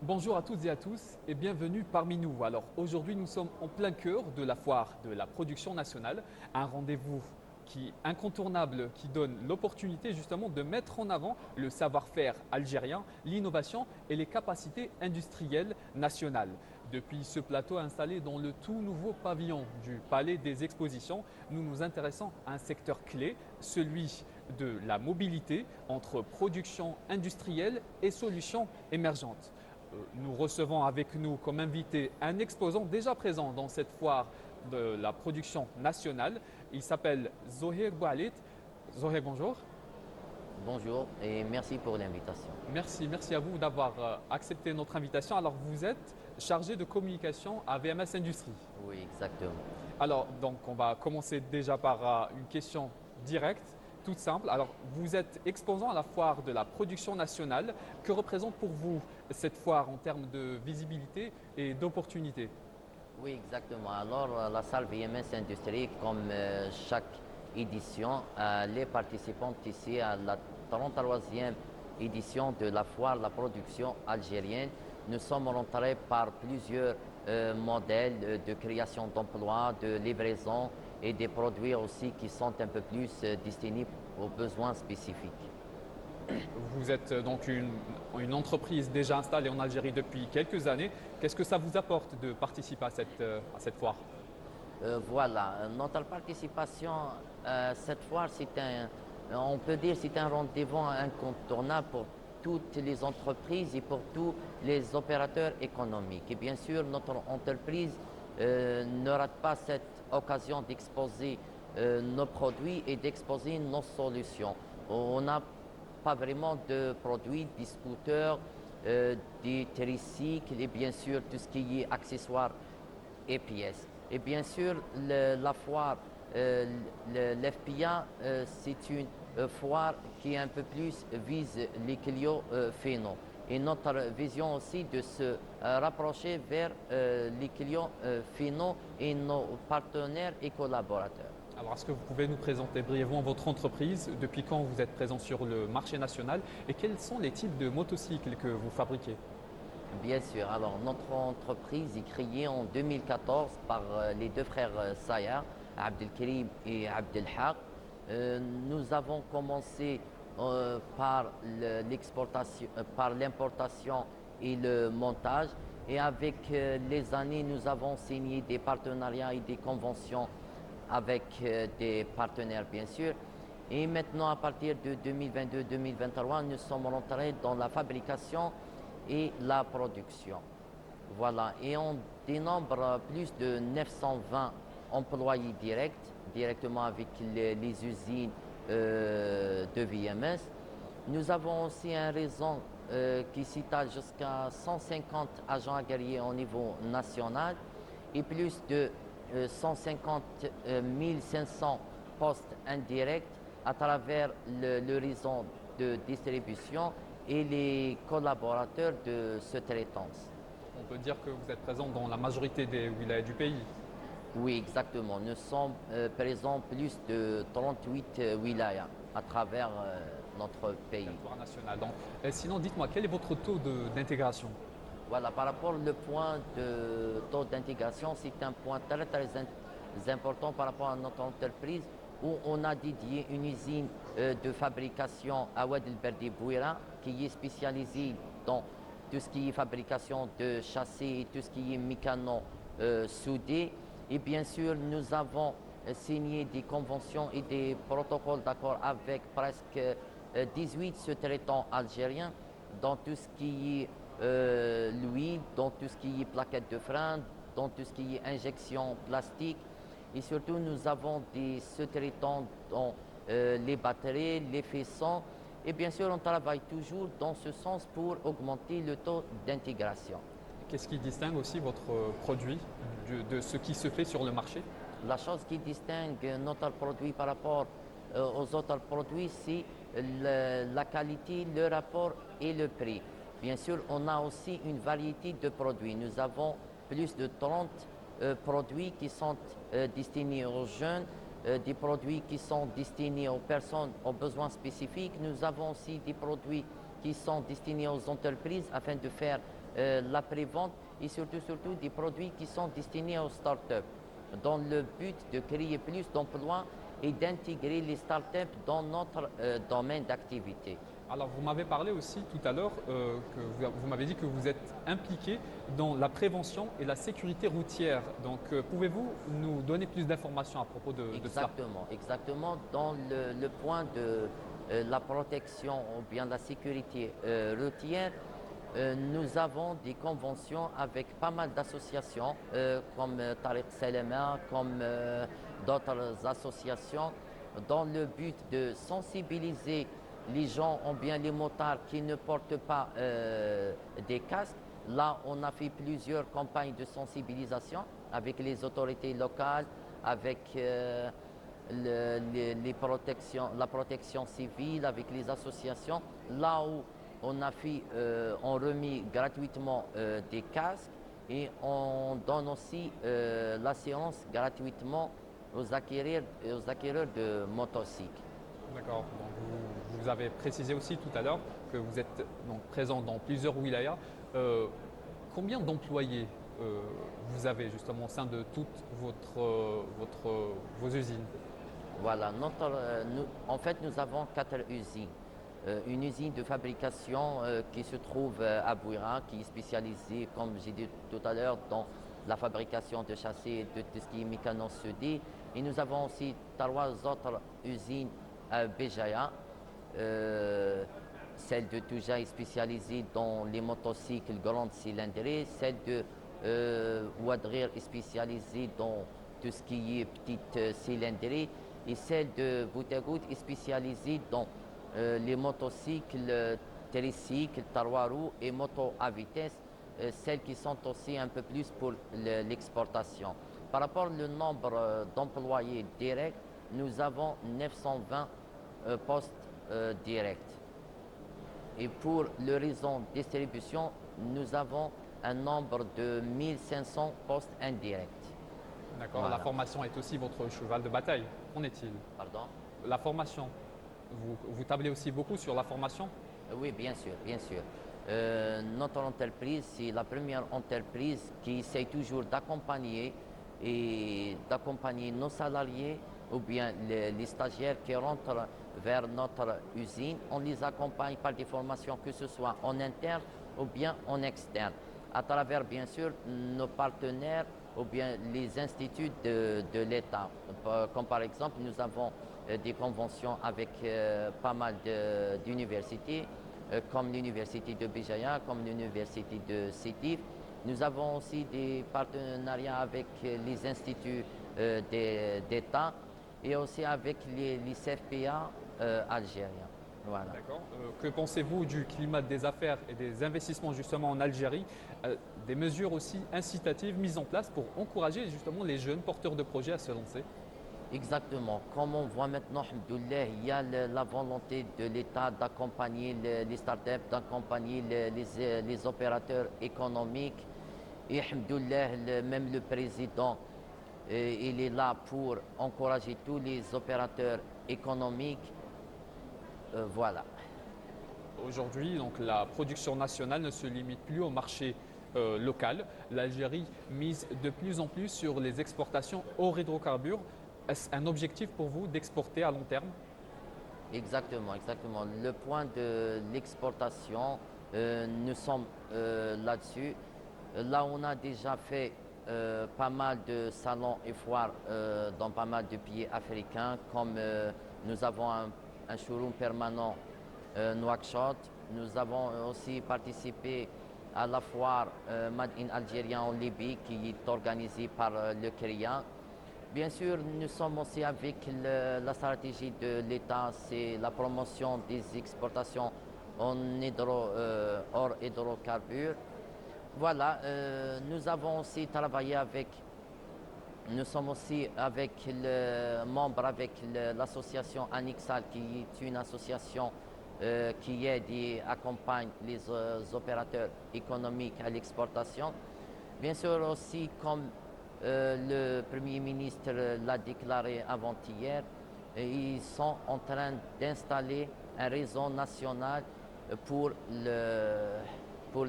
Bonjour à toutes et à tous et bienvenue parmi nous. Alors aujourd'hui nous sommes en plein cœur de la foire de la production nationale, un rendez-vous qui incontournable qui donne l'opportunité justement de mettre en avant le savoir-faire algérien, l'innovation et les capacités industrielles nationales. Depuis ce plateau installé dans le tout nouveau pavillon du Palais des Expositions, nous nous intéressons à un secteur clé, celui de la mobilité entre production industrielle et solutions émergentes. Nous recevons avec nous comme invité un exposant déjà présent dans cette foire de la production nationale. Il s'appelle Zohir Boualit. Zohir, bonjour. Bonjour et merci pour l'invitation. Merci à vous d'avoir accepté notre invitation. Alors, vous êtes chargé de communication à VMS Industrie. Oui, exactement. Alors, donc, on va commencer déjà par une question directe, toute simple. Alors, vous êtes exposant à la foire de la production nationale. Que représente pour vous cette foire en termes de visibilité et d'opportunités? Oui, exactement. Alors, la salle VMS Industrie, comme chaque édition, les participantes ici à la 33e édition de la foire la production algérienne. Nous sommes rentrés par plusieurs modèles de création d'emplois, de livraison et des produits aussi qui sont un peu plus destinés aux besoins spécifiques. Vous êtes donc une entreprise déjà installée en Algérie depuis quelques années. Qu'est-ce que ça vous apporte de participer à cette foire? Voilà, notre participation cette fois, on peut dire, c'est un rendez-vous incontournable pour toutes les entreprises et pour tous les opérateurs économiques. Et bien sûr, notre entreprise ne rate pas cette occasion d'exposer nos produits et d'exposer nos solutions. On n'a pas vraiment de produits, des scooters, des tricycles et bien sûr tout ce qui est accessoires et pièces. Et bien sûr, la foire, l'FPA, c'est une foire qui un peu plus vise les clients finaux. Et notre vision aussi de se rapprocher vers les clients finaux et nos partenaires et collaborateurs. Alors, est-ce que vous pouvez nous présenter brièvement votre entreprise? Depuis quand vous êtes présent sur le marché national et quels sont les types de motocycles que vous fabriquez? Bien sûr. Alors, notre entreprise est créée en 2014 par les deux frères Sayar, Abdelkrim et Abdelhaq. Nous avons commencé par par l'importation et le montage. Et avec les années, nous avons signé des partenariats et des conventions avec des partenaires, bien sûr. Et maintenant, à partir de 2022-2023, nous sommes rentrés dans la fabrication et la production. Voilà, et on dénombre plus de 920 employés directement avec les usines de VMS. Nous avons aussi un réseau qui s'étale jusqu'à 150 agents guerriers au niveau national et plus de 150 500 postes indirects à travers le réseau de distribution et les collaborateurs de ce traitance. On peut dire que vous êtes présent dans la majorité des wilayas du pays. Oui, exactement. Nous sommes présents plus de 38 wilayas à travers notre pays. Territoire national. Donc, sinon, dites-moi, quel est votre taux d'intégration? Voilà, par rapport au point de taux d'intégration, c'est un point très important par rapport à notre entreprise où on a dédié une usine de fabrication à Oued El Berdi Bouira qui est spécialisée dans tout ce qui est fabrication de châssis et tout ce qui est mécano soudé. Et bien sûr, nous avons signé des conventions et des protocoles d'accord avec presque 18 sous-traitants algériens dans tout ce qui est l'huile, dans tout ce qui est plaquettes de frein, dans tout ce qui est injection plastique. Et surtout, nous avons des sous-traitants dans les batteries, les faissons. Et bien sûr, on travaille toujours dans ce sens pour augmenter le taux d'intégration. Qu'est-ce qui distingue aussi votre produit de ce qui se fait sur le marché? La chose qui distingue notre produit par rapport aux autres produits, c'est la qualité, le rapport et le prix. Bien sûr, on a aussi une variété de produits. Nous avons plus de 30 produits qui sont destinés aux jeunes, des produits qui sont destinés aux personnes aux besoins spécifiques. Nous avons aussi des produits qui sont destinés aux entreprises afin de faire la prévente et surtout des produits qui sont destinés aux startups, dans le but de créer plus d'emplois et d'intégrer les startups dans notre domaine d'activité. Alors, vous m'avez parlé aussi tout à l'heure que vous m'avez dit que vous êtes impliqué dans la prévention et la sécurité routière. Donc, pouvez-vous nous donner plus d'informations à propos de cela? Exactement. Dans le point de la protection ou bien la sécurité routière, nous avons des conventions avec pas mal d'associations comme Tariq Salama, comme d'autres associations, dans le but de sensibiliser les gens ou bien les motards qui ne portent pas des casques. Là, on a fait plusieurs campagnes de sensibilisation avec les autorités locales, avec la protection civile, avec les associations. Là où on remet gratuitement des casques et on donne aussi l'assurance gratuitement aux acquéreurs de motocycles. D'accord. Donc, vous avez précisé aussi tout à l'heure que vous êtes donc présent dans plusieurs wilayas. Euh, Combien d'employés vous avez justement au sein de toutes vos usines? Voilà, en fait, nous avons 4 usines. Une usine de fabrication qui se trouve à Bouira, qui est spécialisée, comme j'ai dit tout à l'heure, dans la fabrication de châssis et de tout ce qui est mécano soudé. Et nous avons aussi 3 autres usines à Béjaïa. Celle de Touja est spécialisée dans les motocycles grandes cylindrées. Celle de Ouadrir est spécialisée dans tout ce qui est petite cylindrée. Et celle de Boutagout est spécialisée dans les motocycles, tricycles, trois roues et motos à vitesse, celles qui sont aussi un peu plus pour l'exportation. Par rapport au nombre d'employés directs, nous avons 920 postes directs. Et pour le réseau de distribution, nous avons un nombre de 1500 postes indirects. D'accord. La Voilà. formation est aussi votre cheval de bataille. Qu'en est-il? Pardon? La formation. Vous tablez aussi beaucoup sur la formation? Oui, bien sûr, bien sûr. Notre entreprise, c'est la première entreprise qui essaie toujours d'accompagner nos salariés ou bien les stagiaires qui rentrent vers notre usine. On les accompagne par des formations, que ce soit en interne ou bien en externe, à travers bien sûr nos partenaires ou bien les instituts de l'État. Comme par exemple, nous avons des conventions avec pas mal d'universités, comme l'université de Béjaïa, comme l'université de Sétif. Nous avons aussi des partenariats avec les instituts d'État et aussi avec les CFPA algériens. Voilà. D'accord. Que pensez-vous du climat des affaires et des investissements justement en Algérie? Des mesures aussi incitatives mises en place pour encourager justement les jeunes porteurs de projets à se lancer? Exactement. Comme on voit maintenant, alhamdoulilah, il y a la volonté de l'État d'accompagner les startups, d'accompagner les opérateurs économiques. Et alhamdoulilah, même le président, il est là pour encourager tous les opérateurs économiques. Voilà. Aujourd'hui, donc, la production nationale ne se limite plus au marché local. L'Algérie mise de plus en plus sur les exportations hors hydrocarbures. Est-ce un objectif pour vous d'exporter à long terme? Exactement, exactement. Le point de l'exportation, nous sommes là-dessus. Là, on a déjà fait pas mal de salons et foires dans pas mal de pays africains, comme nous avons un showroom permanent Nouakchott. Nous avons aussi participé à la foire Made in Algérien en Libye, qui est organisée par le CRIA. Bien sûr, nous sommes aussi avec la stratégie de l'État, c'est la promotion des exportations hors hydrocarbures. Voilà, nous sommes aussi membres avec l'association Anixal, qui est une association qui aide et accompagne les opérateurs économiques à l'exportation. Bien sûr aussi, comme le Premier ministre l'a déclaré avant-hier, ils sont en train d'installer un réseau national pour, le, pour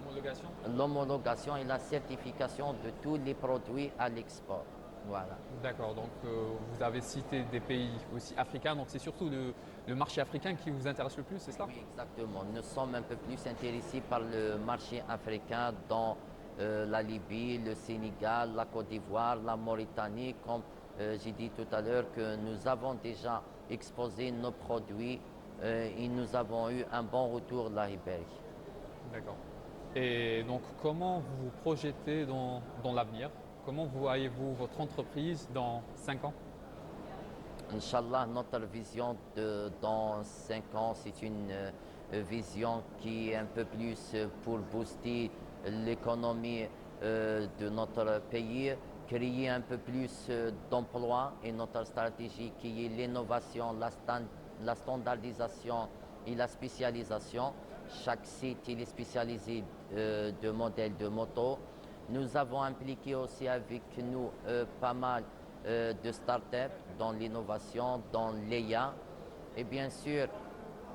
L'homologation. l'homologation et la certification de tous les produits à l'export. Voilà. D'accord, donc vous avez cité des pays aussi africains, donc c'est surtout le marché africain qui vous intéresse le plus, c'est cela? Oui, exactement. Nous sommes un peu plus intéressés par le marché africain dans la Libye, le Sénégal, la Côte d'Ivoire, la Mauritanie. Comme j'ai dit tout à l'heure que nous avons déjà exposé nos produits et nous avons eu un bon retour de la Libérie. D'accord. Et donc comment vous vous projetez dans l'avenir? Comment voyez-vous votre entreprise dans 5 ans? Inch'Allah, notre vision dans 5 ans, c'est une vision qui est un peu plus pour booster l'économie de notre pays, créer un peu plus d'emplois et notre stratégie qui est l'innovation, la standardisation et la spécialisation. Chaque site il est spécialisé de modèles de moto. Nous avons impliqué aussi avec nous pas mal de start-up dans l'innovation, dans l'IA. Et bien sûr,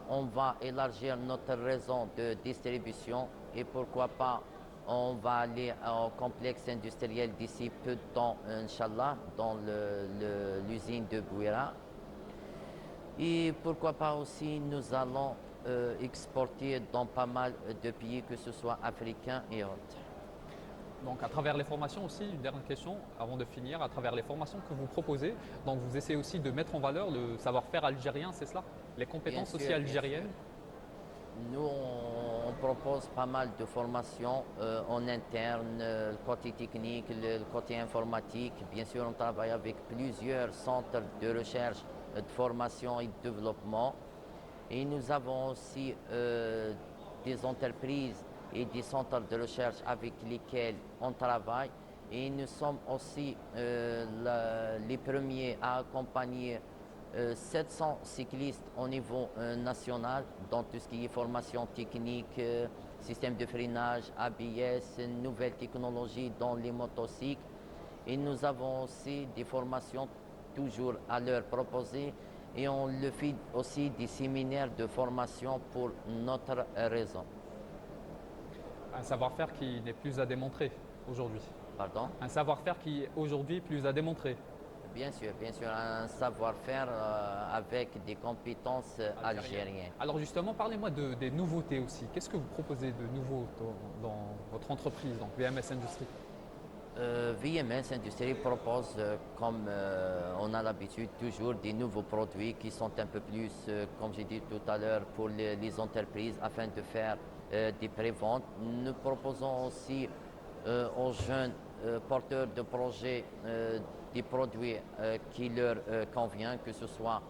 on va élargir notre réseau de distribution et pourquoi pas, on va aller au complexe industriel d'ici peu de temps, Inch'Allah, dans l'usine de Bouira. Et pourquoi pas aussi, nous allons exporter dans pas mal de pays, que ce soit africains et autres. Donc à travers les formations aussi, une dernière question avant de finir, à travers les formations que vous proposez, donc vous essayez aussi de mettre en valeur le savoir-faire algérien, c'est cela? Les compétences Bien aussi sûr, bien algériennes? Nous, on propose pas mal de formations en interne, le côté technique, le côté informatique. Bien sûr, on travaille avec plusieurs centres de recherche, de formation et de développement. Et nous avons aussi des entreprises et des centres de recherche avec lesquels on travaille. Et nous sommes aussi les premiers à accompagner 700 cyclistes au niveau national dans tout ce qui est formation technique, système de freinage, ABS, nouvelles technologies dans les motocycles. Et nous avons aussi des formations toujours à leur proposer et on le fait aussi des séminaires de formation pour notre réseau. Un savoir-faire qui n'est plus à démontrer aujourd'hui. Pardon? Un savoir-faire qui est aujourd'hui plus à démontrer. Bien sûr, un savoir-faire avec des compétences algériennes. Alors justement, parlez-moi des nouveautés aussi. Qu'est-ce que vous proposez de nouveau dans votre entreprise, donc VMS Industrie? VMS Industrie propose, comme on a l'habitude, toujours des nouveaux produits qui sont un peu plus, comme j'ai dit tout à l'heure, pour les entreprises afin de faire des préventes. Nous proposons aussi aux jeunes porteurs de projets des produits qui leur conviennent, que ce soit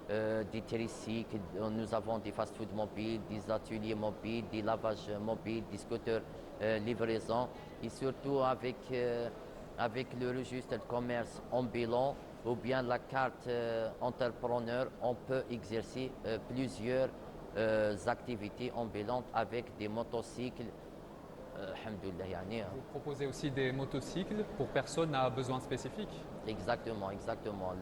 des tricycles, nous avons des fast-food mobiles, des ateliers mobiles, des lavages mobiles, des scooters livraison et surtout avec le registre de commerce ambulant ou bien la carte entrepreneur, on peut exercer plusieurs activités ambulantes avec des motocycles. Alhamdoulilah, yani, Vous proposez aussi des motocycles pour personnes à besoins spécifiques. exactement, exactement.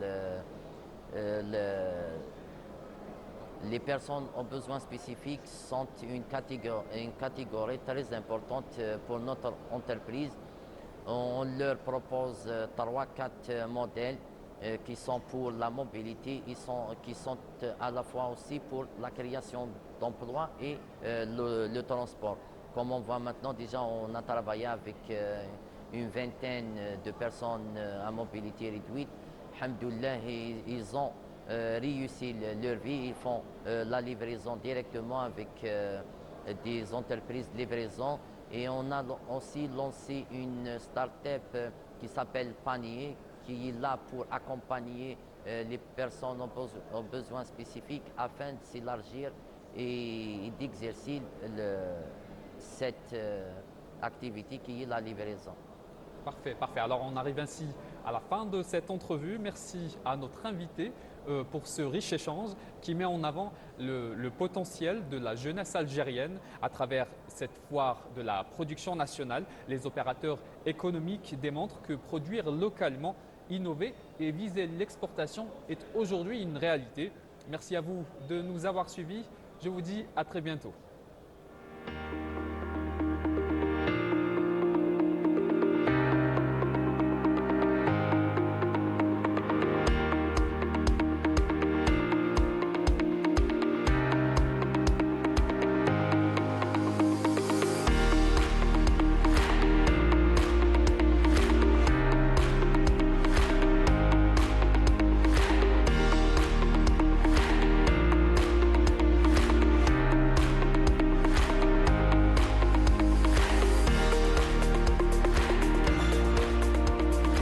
Les personnes aux besoins spécifiques sont une catégorie très importante pour notre entreprise. On leur propose 3-4 modèles qui sont pour la mobilité, qui sont à la fois aussi pour la création d'emplois et le transport. Comme on voit maintenant, déjà on a travaillé avec une vingtaine de personnes à mobilité réduite. Alhamdoulilah, ils ont réussi leur vie, ils font la livraison directement avec des entreprises de livraison. Et on a aussi lancé une start-up qui s'appelle Panier, qui est là pour accompagner les personnes aux besoins spécifiques afin de s'élargir et d'exercer cette activité qui est la livraison. Parfait, parfait. Alors on arrive ainsi à la fin de cette entrevue. Merci à notre invité pour ce riche échange qui met en avant le potentiel de la jeunesse algérienne à travers cette foire de la production nationale. Les opérateurs économiques démontrent que produire localement, innover et viser l'exportation est aujourd'hui une réalité. Merci à vous de nous avoir suivis. Je vous dis à très bientôt.